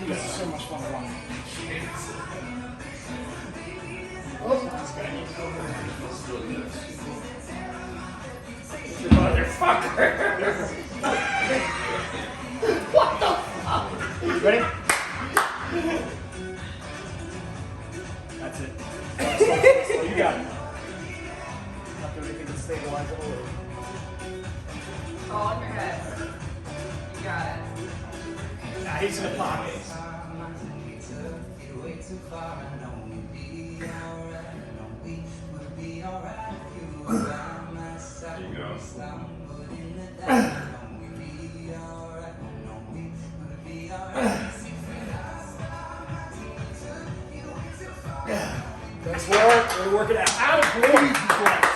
This is so much fun to watch. Oh, this guy needs to go over there. You motherfucker! What the fuck? Ready? That's it. Slow, you got it. Not doing anything to stabilize it. All in your head. You got it. Nah, he's in the pocket. There you go. Nice work. We're working out. Out of breathe.